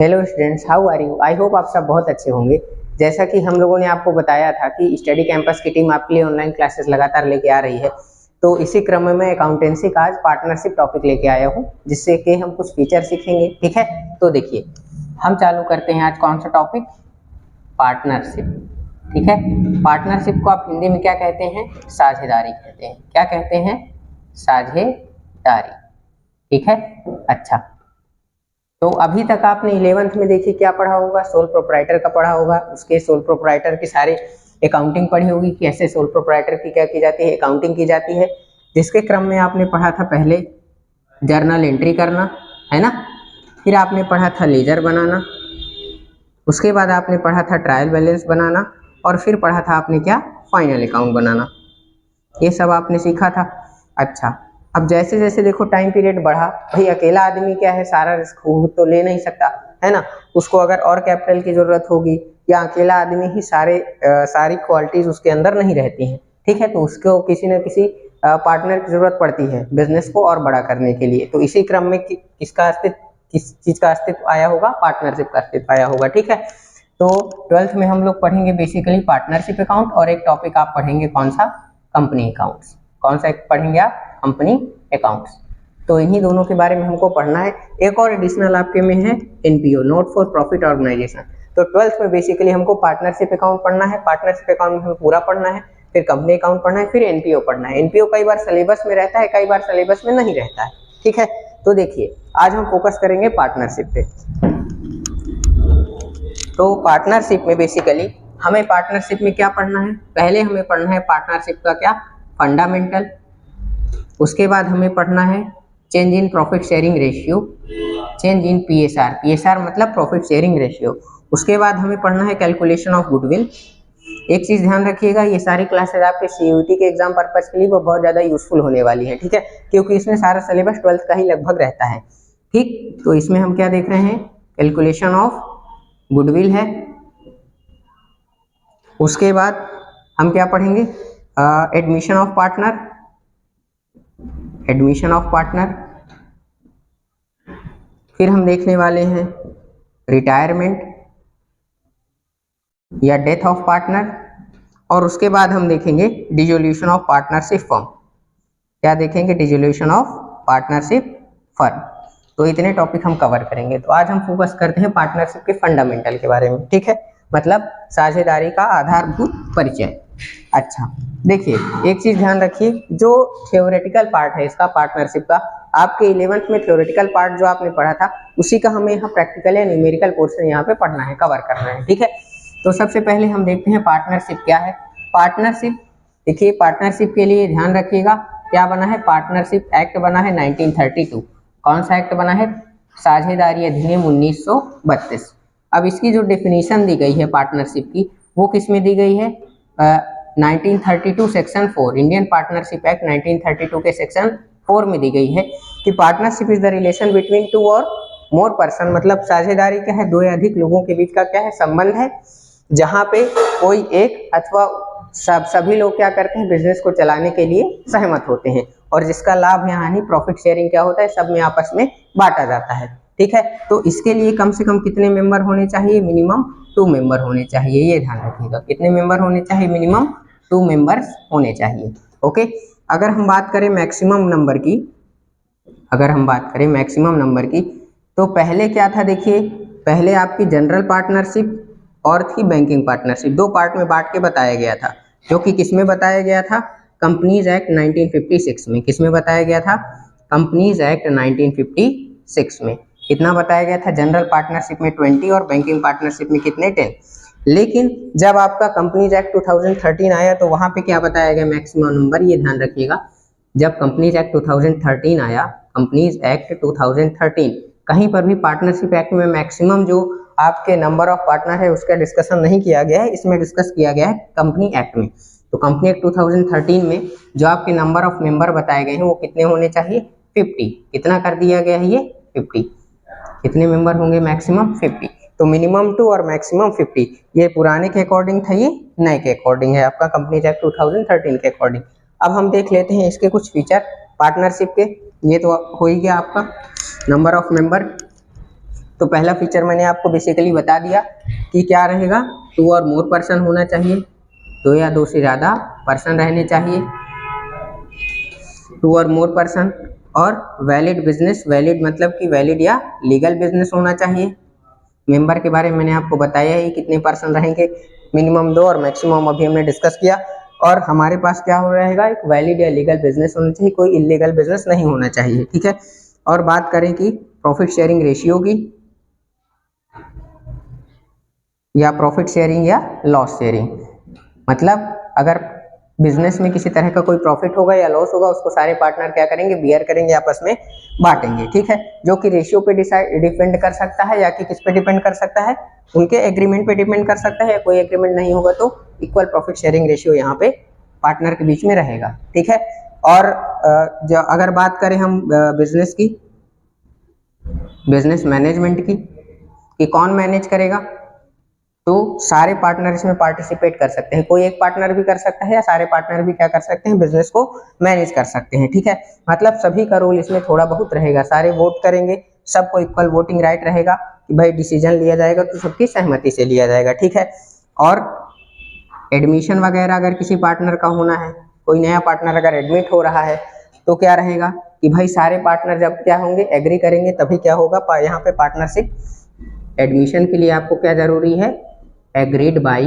Hello students, how are you? I hope आप सब बहुत अच्छे होंगे। जैसा कि हम लोगों ने आपको बताया था कि स्टडी कैंपस की टीम आपके लिए ऑनलाइन क्लासेस लगातार लेके आ रही है, तो इसी क्रम में मैं अकाउंटेंसी का आज पार्टनरशिप टॉपिक लेके आया हूँ, जिससे कि हम कुछ फीचर सीखेंगे। ठीक है, तो देखिए हम चालू करते हैं आज कौन सा टॉपिक, पार्टनरशिप। ठीक है, पार्टनरशिप को आप हिंदी में क्या कहते हैं? साझेदारी कहते हैं। क्या कहते हैं? साझेदारी। ठीक है, अच्छा। तो अभी तक आपने 11th में देखिए क्या पढ़ा होगा, सोल प्रोप्राइटर का पढ़ा होगा। उसके सोल प्रोप्राइटर की सारी अकाउंटिंग पढ़ी होगी कि ऐसे सोल प्रोप्राइटर की क्या की जाती है, अकाउंटिंग की जाती है। जिसके क्रम में आपने पढ़ा था पहले जर्नल एंट्री करना, है ना। फिर आपने पढ़ा था लेजर बनाना, उसके बाद आपने पढ़ा था ट्रायल बैलेंस बनाना, और फिर पढ़ा था आपने क्या, फाइनल अकाउंट बनाना। ये सब आपने सीखा था। अच्छा, अब जैसे जैसे देखो टाइम पीरियड बढ़ा, भाई अकेला आदमी क्या है, सारा रिस्क खुद तो ले नहीं सकता, है ना। उसको अगर और कैपिटल की जरूरत होगी, या अकेला आदमी ही सारी क्वालिटीज उसके अंदर नहीं रहती हैं, ठीक है, तो उसको किसी न किसी पार्टनर की जरूरत पड़ती है बिजनेस को और बड़ा करने के लिए। तो इसी क्रम में किसका अस्तित्व, किस चीज का अस्तित्व आया होगा? पार्टनरशिप का अस्तित्व आया होगा। ठीक है, तो 12th में हम लोग पढ़ेंगे बेसिकली पार्टनरशिप अकाउंट, और एक टॉपिक आप पढ़ेंगे कौन सा, कंपनी अकाउंट्स। कौन सा पढ़ेंगे आप? Company accounts. तो इन्हीं दोनों के बारे में हमको पढ़ना है। एक और एडिशनल आपके में है NPO, not for profit organisation. तो 12th में बेसिकली हमको पार्टनरशिप अकाउंट पढ़ना है। पार्टनरशिप अकाउंट में हमें पूरा पढ़ना है, फिर कंपनी अकाउंट पढ़ना है, फिर एनपीओ पढ़ना है। एनपीओ कई बार सिलेबस में रहता है, कई बार सिलेबस में नहीं रहता है। ठीक है, तो देखिए आज हम फोकस करेंगे पार्टनरशिप पे। तो पार्टनरशिप में बेसिकली हमें पार्टनरशिप में क्या पढ़ना है? पहले हमें पढ़ना है पार्टनरशिप का क्या, फंडामेंटल। उसके बाद हमें पढ़ना है change in profit sharing ratio, change in PSR, PSR मतलब प्रॉफिट शेयरिंग रेशियो। उसके बाद हमें पढ़ना है कैलकुलेशन ऑफ गुडविल। एक चीज ध्यान रखिएगा, ये सारी क्लासेस आपके सीयूटी के एग्जाम पर्पज के लिए वो बहुत ज्यादा यूजफुल होने वाली है। ठीक है, क्योंकि इसमें सारा सिलेबस 12th का ही लगभग रहता है। ठीक, तो इसमें हम क्या देख रहे हैं, कैलकुलेशन ऑफ गुडविल है। उसके बाद हम क्या पढ़ेंगे, admission of partner, admission of partner. फिर हम देखने वाले हैं रिटायरमेंट या डेथ ऑफ पार्टनर, और उसके बाद हम देखेंगे डिसोल्यूशन ऑफ पार्टनरशिप फर्म। क्या देखेंगे? Dissolution of partnership firm. तो इतने टॉपिक हम कवर करेंगे। तो आज हम फोकस करते हैं पार्टनरशिप के फंडामेंटल के बारे में। ठीक है, मतलब साझेदारी का आधारभूत परिचय। अच्छा, देखिए एक चीज ध्यान रखिए, जो थ्योरेटिकल पार्ट है इसका पार्टनरशिप का, आपके 11th में थ्योरेटिकल पार्ट जो आपने पढ़ा था उसी का हमें यहाँ प्रैक्टिकल या न्यूमेरिकल पोर्शन यहाँ पे पढ़ना है, कवर करना है। ठीक है, तो सबसे पहले हम देखते हैं पार्टनरशिप क्या है। पार्टनरशिप, देखिए पार्टनरशिप के लिए ध्यान रखिएगा क्या बना है, पार्टनरशिप एक्ट बना है 1932। कौन सा एक्ट बना है? साझेदारी अधिनियम 1932। अब इसकी जो डेफिनेशन दी गई है पार्टनरशिप की, वो किस में दी गई है? 1932 सेक्शन 4, इंडियन पार्टनरशिप एक्ट 1932 के सेक्शन 4 में दी गई है कि partnership is the relation between two और मोर पर्सन, मतलब साझेदारी क्या है, दो या अधिक लोगों के बीच का क्या है, संबंध है, जहां पे कोई एक अथवा सभी लोग क्या करते हैं, बिजनेस को चलाने के लिए सहमत होते हैं, और जिसका लाभ या हानि, प्रॉफिट शेयरिंग क्या होता है, सब में आपस में बांटा जाता है। ठीक है, तो इसके लिए कम से कम कितने मेंबर होने चाहिए? मिनिमम 2 मेंबर होने चाहिए। ये ध्यान रखिएगा, कितने मेंबर होने चाहिए? मिनिमम 2 मेंबर्स होने चाहिए। ओके, अगर हम बात करें मैक्सिमम नंबर की, अगर हम बात करें मैक्सिमम नंबर की, तो पहले क्या था, देखिए पहले आपकी जनरल पार्टनरशिप और थी बैंकिंग पार्टनरशिप। दो पार्ट में बांट के बताया गया था, जो कि किसमें बताया गया था? कंपनीज एक्ट 1956 में। किसमें बताया गया था? कंपनीज एक्ट 1956 में। कितना बताया गया था? जनरल पार्टनरशिप में 20 और बैंकिंग पार्टनरशिप में कितने? 10। लेकिन जब आपका कंपनीज एक्ट 2013 आया तो वहां पे क्या बताया गया? Maximum number. ये ध्यान रखिएगा, जब कंपनीज एक्ट 2013 आया, कंपनीज एक्ट 2013, कहीं पर भी पार्टनरशिप एक्ट में मैक्सिमम जो आपके नंबर ऑफ पार्टनर है उसका डिस्कशन नहीं किया गया है, इसमें डिस्कस किया गया है कंपनी एक्ट में। तो कंपनी एक्ट 2013 में जो आपके नंबर ऑफ मेंबर बताए गए हैं वो कितने होने चाहिए? 50। कितना कर दिया गया है ये? 50। कितने मेंबर होंगे? मैक्सिमम 50। तो मिनिमम 2 और मैक्सिमम 50, ये पुराने के अकॉर्डिंग था, ये नए के अकॉर्डिंग है, आपका कंपनी एक्ट 2013 के अकॉर्डिंग। अब हम देख लेते हैं इसके कुछ फीचर पार्टनरशिप के। ये तो हो ही गया आपका नंबर ऑफ मेंबर। तो पहला फीचर मैंने आपको बेसिकली बता दिया कि क्या रहेगा, 2 और मोर पर्सन होना चाहिए, 2 या 2 से ज़्यादा पर्सन रहने चाहिए, 2 और मोर पर्सन, और वैलिड बिजनेस, वैलिड मतलब कि वैलिड या लीगल बिजनेस होना चाहिए। मेंबर के बारे में मैंने आपको बताया ही कितने पर्सन रहेंगे, मिनिमम 2 और मैक्सिमम अभी हमने डिस्कस किया। और हमारे पास क्या हो रहेगा, एक वैलिड या लीगल बिजनेस होना चाहिए, कोई इलीगल बिजनेस नहीं होना चाहिए, ठीक है। और बात करें कि प्रॉफिट शेयरिंग रेशियो की, या प्रॉफिट शेयरिंग या लॉस शेयरिंग, मतलब अगर बिजनेस में किसी तरह का कोई प्रॉफिट होगा या लॉस होगा, उसको सारे पार्टनर क्या करेंगे, बियर करेंगे, आपस में बांटेंगे, ठीक है। जो कि रेशियो पे डिपेंड कर सकता है, या कि किस पे डिपेंड कर सकता है, उनके एग्रीमेंट पे डिपेंड कर सकता है, या कोई एग्रीमेंट नहीं होगा तो इक्वल प्रॉफिट शेयरिंग रेशियो यहाँ पे पार्टनर के बीच में रहेगा, ठीक है। और अगर बात करें हम बिजनेस की, बिजनेस मैनेजमेंट की, कि कौन मैनेज करेगा, तो सारे पार्टनर इसमें पार्टिसिपेट कर सकते हैं, कोई एक पार्टनर भी कर सकता है या सारे पार्टनर भी क्या कर सकते हैं, बिजनेस को मैनेज कर सकते हैं, ठीक है। मतलब सभी का रोल इसमें थोड़ा बहुत रहेगा, सारे वोट करेंगे, सबको इक्वल वोटिंग राइट रहेगा कि भाई डिसीजन लिया जाएगा तो सबकी सहमति से लिया जाएगा, ठीक है। और एडमिशन वगैरह अगर किसी पार्टनर का होना है, कोई नया पार्टनर अगर एडमिट हो रहा है, तो क्या रहेगा कि भाई सारे पार्टनर जब क्या होंगे, एग्री करेंगे, तभी क्या होगा, यहाँ पे पार्टनरशिप एडमिशन के लिए आपको क्या जरूरी है, एग्रीड बाई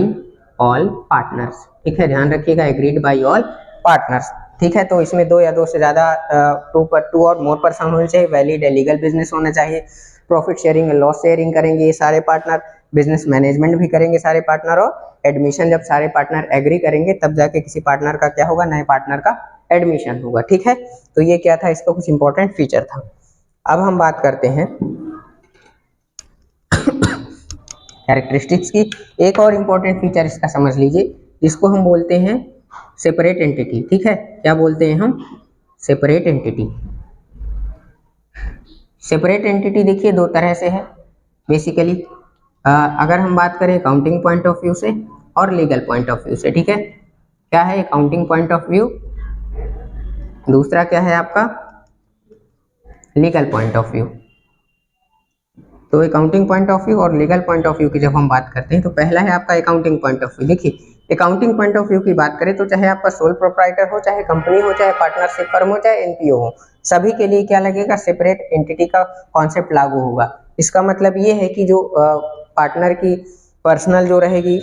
ऑल पार्टनर्स, ठीक है, ध्यान रखिएगा, एग्रीड बाई ऑल पार्टनर्स, ठीक है। तो इसमें 2 या 2 से ज़्यादा 2 और मोर पर्सन होने चाहिए, वैलिड लीगल बिजनेस होना चाहिए, प्रॉफिट शेयरिंग लॉस शेयरिंग करेंगे ये सारे पार्टनर, बिजनेस मैनेजमेंट भी करेंगे सारे पार्टनर, और एडमिशन जब सारे पार्टनर एग्री करेंगे तब जाके किसी पार्टनर का क्या होगा, नए पार्टनर का एडमिशन होगा, ठीक है। तो ये क्या था, इसका कुछ इंपॉर्टेंट फीचर था। अब हम बात करते हैं कैरेक्टरिस्टिक्स की। एक और इम्पोर्टेंट फीचर इसका समझ लीजिए, जिसको हम बोलते हैं सेपरेट एंटिटी, ठीक है। क्या बोलते हैं हम, सेपरेट एंटिटी। सेपरेट एंटिटी देखिए 2 तरह से है बेसिकली, अगर हम बात करें अकाउंटिंग पॉइंट ऑफ व्यू से और लीगल पॉइंट ऑफ व्यू से, ठीक है। क्या है अकाउंटिंग पॉइंट ऑफ व्यू, दूसरा क्या है आपका लीगल पॉइंट ऑफ व्यू। तो अकाउंटिंग पॉइंट ऑफ व्यू और लीगल पॉइंट ऑफ व्यू की जब हम बात करते हैं, तो पहला है आपका अकाउंटिंग पॉइंट ऑफ व्यू। देखिए अकाउंटिंग पॉइंट ऑफ व्यू की बात करें तो चाहे आपका सोल प्रोप्राइटर हो, चाहे कंपनी हो, चाहे पार्टनरशिप फर्म हो, चाहे एनपीओ हो, सभी के लिए क्या लगेगा, सेपरेट एंटिटी का कॉन्सेप्ट लागू होगा। इसका मतलब ये है कि जो पार्टनर की पर्सनल जो रहेगी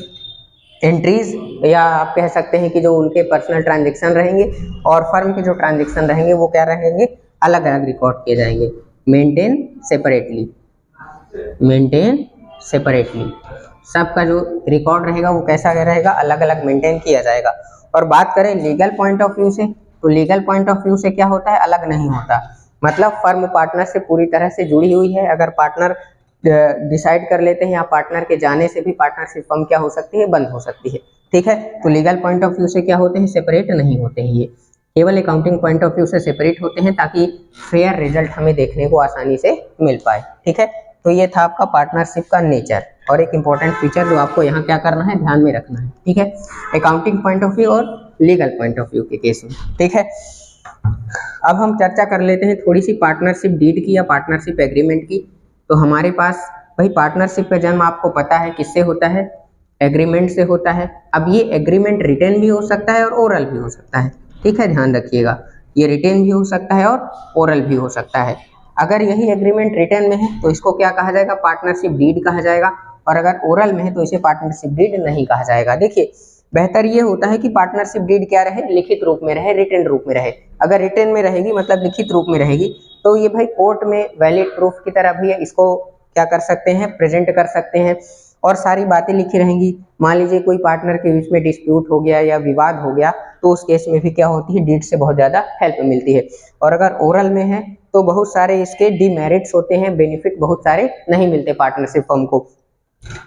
एंट्रीज, या आप कह सकते हैं कि जो उनके पर्सनल ट्रांजेक्शन रहेंगे और फर्म के जो ट्रांजेक्शन रहेंगे वो क्या रहेंगे, अलग अलग रिकॉर्ड किए जाएंगे, मेंटेन सेपरेटली, मेंटेन सेपरेटली, सबका जो रिकॉर्ड रहेगा वो कैसा रहेगा, अलग अलग मेंटेन किया जाएगा। और बात करें लीगल पॉइंट ऑफ व्यू से, तो लीगल पॉइंट ऑफ व्यू से क्या होता है, अलग नहीं होता, मतलब फर्म पार्टनर से पूरी तरह से जुड़ी हुई है। अगर पार्टनर डिसाइड कर लेते हैं या पार्टनर के जाने से भी पार्टनरशिप फर्म क्या हो सकती है, बंद हो सकती है, ठीक है। तो लीगल पॉइंट ऑफ व्यू से क्या होते हैं, सेपरेट नहीं होते हैं, ये केवल अकाउंटिंग पॉइंट ऑफ व्यू से सेपरेट होते हैं, ताकि फेयर रिजल्ट हमें देखने को आसानी से मिल पाए, ठीक है। तो ये था आपका पार्टनरशिप का नेचर, और एक इंपॉर्टेंट फीचर जो आपको यहाँ क्या करना है, ध्यान में रखना है, ठीक है, अकाउंटिंग पॉइंट ऑफ व्यू और लीगल पॉइंट ऑफ व्यू के केस में, ठीक है। अब हम चर्चा कर लेते हैं थोड़ी सी पार्टनरशिप डीड की या पार्टनरशिप एग्रीमेंट की। तो हमारे पास भाई पार्टनरशिप का जन्म आपको पता है किससे होता है, एग्रीमेंट से होता है। अब ये एग्रीमेंट रिटन भी हो सकता है और ओरल भी हो सकता है, ठीक है, ध्यान रखिएगा, ये रिटन भी हो सकता है और ओरल भी हो सकता है। अगर यही एग्रीमेंट रिटन में है तो इसको क्या कहा जाएगा, पार्टनरशिप डीड कहा जाएगा, और अगर ओरल में है तो इसे पार्टनरशिप डीड नहीं कहा जाएगा। देखिए बेहतर ये होता है कि पार्टनरशिप डीड क्या रहे, लिखित रूप में रहे, रिटन रूप में रहे। अगर रिटन में रहेगी मतलब लिखित रूप में रहेगी, तो ये भाई कोर्ट में वैलिड प्रूफ की तरह भी इसको क्या कर सकते हैं, प्रेजेंट कर सकते हैं, और सारी बातें लिखी रहेंगी। मान लीजिए कोई पार्टनर के बीच में डिस्प्यूट हो गया या विवाद हो गया, तो उस केस में भी क्या होती है, डीड से बहुत ज़्यादा हेल्प मिलती है। और अगर ओरल में है तो बहुत सारे इसके डीमेरिट्स होते हैं, बेनिफिट बहुत सारे नहीं मिलते पार्टनरशिप फर्म को।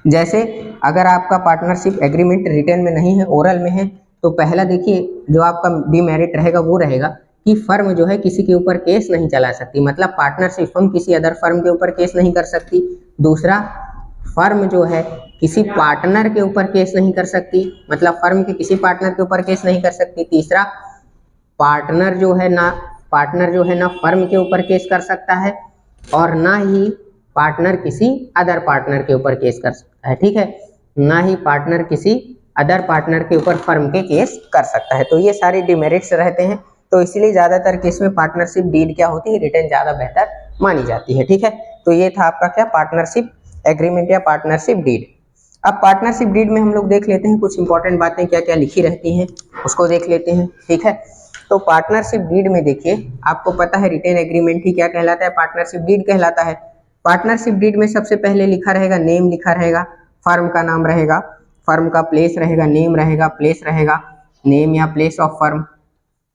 जैसे अगर आपका पार्टनरशिप एग्रीमेंट रिटन में नहीं है, ओरल में है, तो पहला देखिए जो आपका डीमेरिट रहेगा वो रहेगा कि फर्म जो है किसी के ऊपर केस नहीं चला सकती, मतलब पार्टनरशिप फर्म किसी अदर फर्म के ऊपर केस नहीं कर सकती। दूसरा, फर्म जो है किसी पार्टनर के ऊपर केस नहीं कर सकती, मतलब फर्म के किसी पार्टनर के ऊपर केस नहीं कर सकती। तीसरा, पार्टनर जो है ना फर्म के ऊपर केस कर सकता है, और ना ही पार्टनर किसी अदर पार्टनर के ऊपर केस कर सकता है, ठीक है, ना ही पार्टनर किसी अदर पार्टनर के ऊपर फर्म के केस कर सकता है। तो ये सारे डिमेरिट्स रहते हैं, तो इसलिए ज़्यादातर केस में पार्टनरशिप डीड क्या होती है, रिटर्न ज़्यादा बेहतर मानी जाती है, ठीक है। तो ये था आपका क्या, पार्टनरशिप एग्रीमेंट या पार्टनरशिप डीड। अब पार्टनरशिप डीड में हम लोग देख लेते हैं कुछ इंपॉर्टेंट बातें क्या क्या लिखी रहती हैं, उसको देख लेते हैं, ठीक है। तो पार्टनरशिप डीड में देखिए, आपको पता है रिटेन एग्रीमेंट ही क्या कहलाता है, पार्टनरशिप डीड कहलाता है। पार्टनरशिप डीड में सबसे पहले लिखा रहेगा, नेम लिखा रहेगा, फर्म का नाम रहेगा, फर्म का प्लेस रहेगा, नेम रहेगा, प्लेस रहेगा, नेम या प्लेस ऑफ फर्म।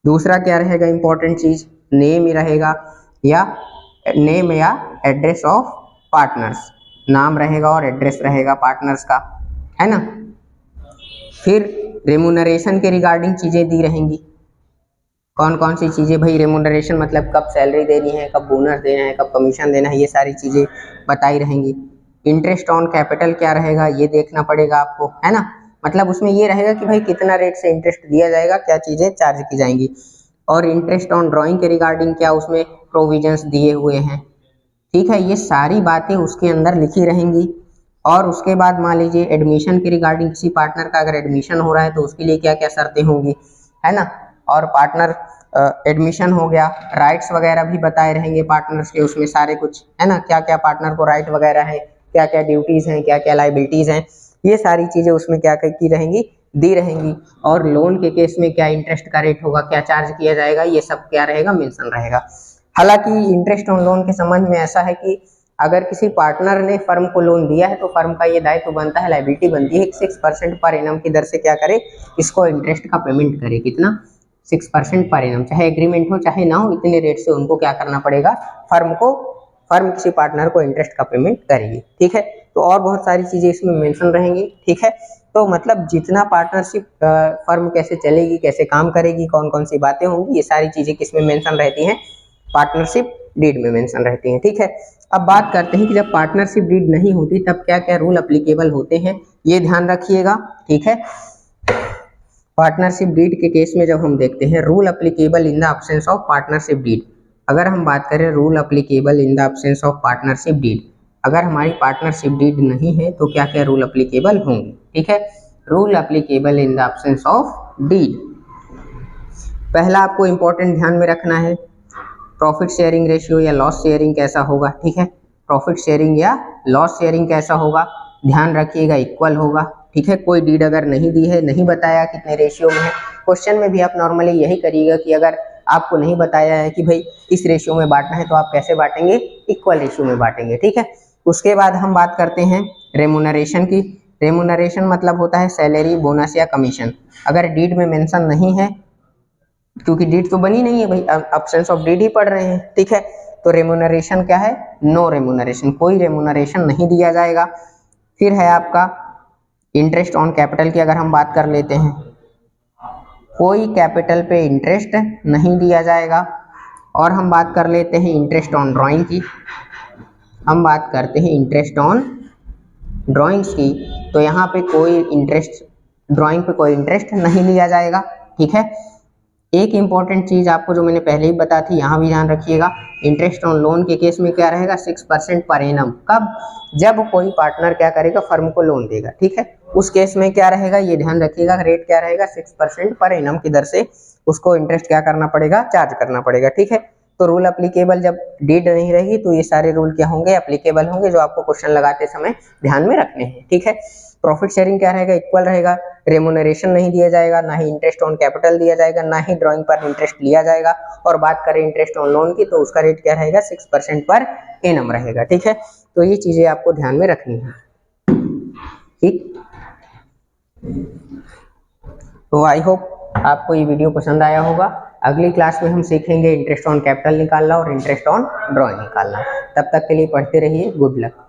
दूसरा क्या रहेगा इंपॉर्टेंट चीज, नेम ही रहेगा या नेम या एड्रेस ऑफ पार्टनर्स, नाम रहेगा और एड्रेस रहेगा पार्टनर्स का, है ना। फिर रेमुनरेशन के रिगार्डिंग चीजें दी रहेंगी, कौन कौन सी चीजें भाई, रेमुनरेशन मतलब कब सैलरी देनी है, कब बोनस देना है, कब कमीशन देना है, ये सारी चीजें बताई रहेंगी। इंटरेस्ट ऑन कैपिटल क्या रहेगा ये देखना पड़ेगा आपको, है ना, मतलब उसमें ये रहेगा कि भाई कितना रेट से इंटरेस्ट दिया जाएगा, क्या चीजें चार्ज की जाएंगी। और इंटरेस्ट ऑन ड्राइंग के रिगार्डिंग क्या उसमें प्रोविजंस दिए हुए हैं, ठीक है, ये सारी बातें उसके अंदर लिखी रहेंगी। और उसके बाद मान लीजिए एडमिशन के रिगार्डिंग, किसी पार्टनर का अगर एडमिशन हो रहा है तो उसके लिए क्या क्या शर्तें होंगी, है ना। और पार्टनर एडमिशन हो गया, राइट्स वगैरह भी बताए रहेंगे पार्टनर्स के उसमें सारे कुछ, है ना, क्या क्या पार्टनर को राइट वगैरह है, क्या क्या ड्यूटीज हैं, क्या क्या लाइबिलिटीज हैं, ये सारी चीजें उसमें क्या की रहेंगी, दी रहेंगी। और लोन के केस में क्या इंटरेस्ट का रेट होगा, क्या चार्ज किया जाएगा, ये सब क्या रहेगा, मेंशन रहेगा। हालांकि इंटरेस्ट ऑन लोन के संबंध में ऐसा है कि अगर किसी पार्टनर ने फर्म को लोन दिया है तो फर्म का ये दायित्व बनता है, लाइबिलिटी बनती है 6% पर एनम की दर से क्या करे, इसको इंटरेस्ट का पेमेंट करे, कितना, 6% पर एनम, चाहे एग्रीमेंट हो चाहे ना हो, इतने रेट से उनको क्या करना पड़ेगा, फर्म किसी पार्टनर को इंटरेस्ट का पेमेंट करेगी, ठीक है। तो और बहुत सारी चीजें इसमें मेंशन रहेंगी, ठीक है। तो मतलब जितना पार्टनरशिप फर्म कैसे चलेगी, कैसे काम करेगी, कौन कौन सी बातें होंगी, ये सारी चीजें किसमें मेंशन रहती हैं, पार्टनरशिप डीड में मेंशन रहती हैं, ठीक है। अब बात करते हैं कि जब पार्टनरशिप डीड नहीं होती तब क्या क्या रूल अप्लीकेबल होते हैं, ये ध्यान रखिएगा, ठीक है। पार्टनरशिप डीड के केस में जब हम देखते हैं rule applicable in the absence of partnership deed, अगर हम बात करें rule applicable in the absence of partnership deed, अगर हमारी पार्टनरशिप डीड नहीं है तो क्या क्या रूल अप्लीकेबल होंगे, ठीक है। Rule applicable in the absence of deed, पहला आपको इंपॉर्टेंट ध्यान में रखना है, प्रॉफिट शेयरिंग रेशियो या लॉस शेयरिंग कैसा होगा, ठीक है, प्रॉफिट शेयरिंग या लॉस शेयरिंग कैसा होगा, ध्यान रखिएगा इक्वल होगा, ठीक है। कोई डीड अगर नहीं दी है, नहीं बताया कितने रेशियो में है, क्वेश्चन में भी आप नॉर्मली यही करिएगा कि अगर आपको नहीं बताया है कि भाई इस रेशियो में बांटना है तो आप कैसे बांटेंगे, इक्वल रेशियो में बांटेंगे, ठीक है। उसके बाद हम बात करते हैं रेमुनरेशन की। रेमुनरेशन मतलब होता है सैलरी, बोनस या कमीशन। अगर डीड में मेंशन नहीं है, क्योंकि डीड तो बनी नहीं है भाई, एब्सेंस ऑफ डीड ही पढ़ रहे हैं, ठीक है, तो रेमुनरेशन क्या है, नो रेमुनरेशन, कोई रेमुनरेशन नहीं दिया जाएगा। फिर है आपका इंटरेस्ट ऑन कैपिटल की, अगर हम बात कर लेते हैं, कोई कैपिटल पे इंटरेस्ट नहीं दिया जाएगा। और हम बात कर लेते हैं इंटरेस्ट ऑन ड्राइंग की, हम बात करते हैं इंटरेस्ट ऑन ड्राइंग्स की, तो यहाँ पे कोई इंटरेस्ट, ड्राइंग पे कोई इंटरेस्ट नहीं लिया जाएगा, ठीक है। एक इंपॉर्टेंट चीज आपको जो मैंने पहले ही बता थी, यहाँ भी ध्यान रखिएगा, इंटरेस्ट ऑन लोन के केस में क्या रहेगा, 6% पर एनम, कब, जब कोई पार्टनर क्या करेगा, फर्म को लोन देगा, ठीक है, उस केस में क्या रहेगा, ये ध्यान रखिएगा, रेट क्या रहेगा, 6% पर एनम की दर से उसको इंटरेस्ट क्या करना पड़ेगा, चार्ज करना पड़ेगा, ठीक है। तो रूल अप्लीकेबल जब डीड नहीं रहेगी तो ये सारे रूल क्या होंगे, अप्लीकेबल होंगे, जो आपको क्वेश्चन लगाते समय ध्यान में रखने हैं, ठीक है। प्रॉफिट शेयरिंग क्या रहेगा, इक्वल रहेगा, रेमुनरेशन नहीं दिया जाएगा, ना ही इंटरेस्ट ऑन कैपिटल दिया जाएगा, ना ही ड्राइंग पर इंटरेस्ट लिया जाएगा। और बात करें इंटरेस्ट ऑन लोन की तो उसका रेट क्या रहेगा, 6% पर एनम रहेगा, ठीक है। तो ये चीजें आपको ध्यान में रखनी है, ठीक। तो आई होप आपको ये वीडियो पसंद आया होगा। अगली क्लास में हम सीखेंगे इंटरेस्ट ऑन कैपिटल निकालना और इंटरेस्ट ऑन ड्राइंग निकालना। तब तक के लिए पढ़ते रहिए, गुड लक।